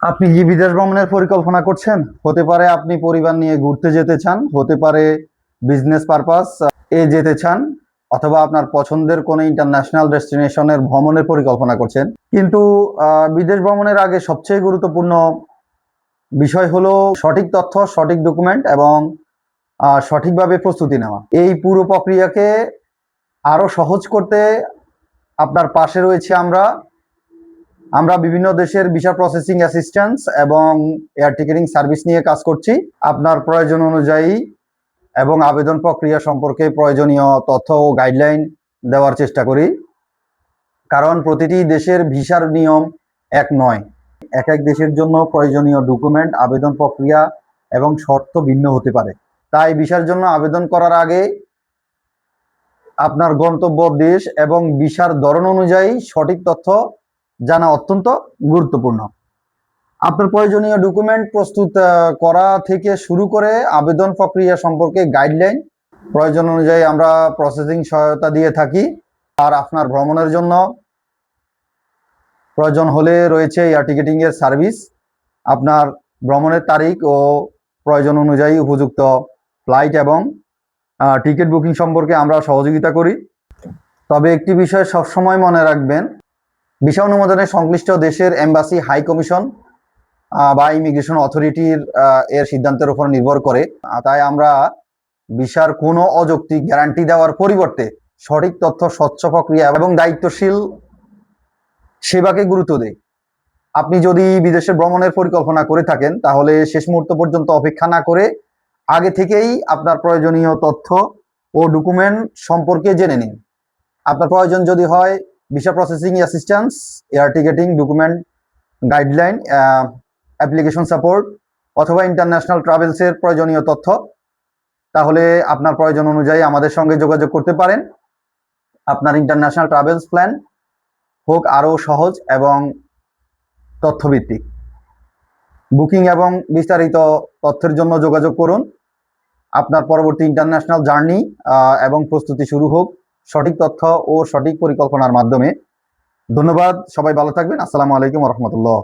আপনি কি বিদেশ ভ্রমণের পরিকল্পনা করছেন? হতে পারে আপনি পরিবার নিয়ে ঘুরতে যেতে চান, হতে পারে বিজনেস পারপাস এ যেতে চান, অথবা আপনার পছন্দের কোনো ইন্টারন্যাশনাল ডেস্টিনেশনের ভ্রমণের পরিকল্পনা করছেন। কিন্তু বিদেশ ভ্রমণের আগে সবচেয়ে গুরুত্বপূর্ণ বিষয় হলো সঠিক তথ্য, সঠিক ডকুমেন্ট এবং সঠিকভাবে প্রস্তুতি নেওয়া। এই পুরো প্রক্রিয়াকে আরো সহজ করতে আপনার পাশে রয়েছে আমরা। আমরা বিভিন্ন দেশের ভিসা প্রসেসিং অ্যাসিস্ট্যান্স এবং এয়ার টিকেটিং সার্ভিস নিয়ে কাজ করছি। আপনার প্রয়োজন অনুযায়ী এবং আবেদন প্রক্রিয়া সম্পর্কে প্রয়োজনীয় তথ্য ও গাইডলাইন দেওয়ার চেষ্টা করি, কারণ প্রতিটি দেশের ভিসার নিয়ম এক নয়। এক এক দেশের জন্য প্রয়োজনীয় ডকুমেন্ট, আবেদন প্রক্রিয়া এবং শর্ত ভিন্ন হতে পারে। তাই ভিসার জন্য আবেদন করার আগে আপনার গন্তব্য দেশ এবং ভিসার ধরন অনুযায়ী সঠিক তথ্য জানা অত্যন্ত গুরুত্বপূর্ণ। আপনার প্রয়োজনীয় ডকুমেন্ট প্রস্তুত করা থেকে শুরু করে আবেদন প্রক্রিয়া সম্পর্কে গাইডলাইন প্রয়োজন অনুযায়ী আমরা প্রসেসিং সহায়তা দিয়ে থাকি। আর আপনার ভ্রমণের জন্য প্রয়োজন হলে রয়েছে এয়ার টিকেটিং এর সার্ভিস। আপনার ভ্রমণের তারিখ ও প্রয়োজন অনুযায়ী উপযুক্ত ফ্লাইট এবং টিকিট বুকিং সম্পর্কে আমরা সহযোগিতা করি। তবে একটি বিষয় সবসময় মনে রাখবেন, ভিসা অনুমোদনের সংশ্লিষ্ট দেশের এম্বাসি, হাই কমিশন বা ইমিগ্রেশন অথরিটির এর সিদ্ধান্তের উপর নির্ভর করে। তাই আমরা ভিসার কোনো অযৌক্তিক গ্যারান্টি দেওয়ার পরিবর্তে সঠিক তথ্য, স্বচ্ছ প্রক্রিয়া এবং দায়িত্বশীল সেবাকে গুরুত্ব দেই। আপনি যদি বিদেশে ভ্রমণের পরিকল্পনা করে থাকেন, তাহলে শেষ মুহূর্ত পর্যন্ত অপেক্ষা না করে আগে থেকেই আপনার প্রয়োজনীয় তথ্য ও ডকুমেন্ট সম্পর্কে জেনে নিন। আপনার প্রয়োজন যদি হয় visa processing assistance, air ticketing, document guideline, application support অথবা ইন্টারন্যাশনাল ট্রাভেলসের প্রয়োজনীয় তথ্য, তাহলে আপনার প্রয়োজন অনুযায়ী আমাদের সঙ্গে যোগাযোগ করতে পারেন। আপনার ইন্টারন্যাশনাল ট্রাভেলস প্ল্যান হোক আরও সহজ এবং তথ্যভিত্তিক। বুকিং এবং বিস্তারিত তথ্যের জন্য যোগাযোগ করুন। আপনার পরবর্তী ইন্টারন্যাশনাল জার্নি এবং প্রস্তুতি শুরু হোক সঠিক তথ্য ও সঠিক পরিকল্পনার মাধ্যমে। ধন্যবাদ, সবাই ভালো থাকবেন। আসসালামু আলাইকুম ওয়া রাহমাতুল্লাহ।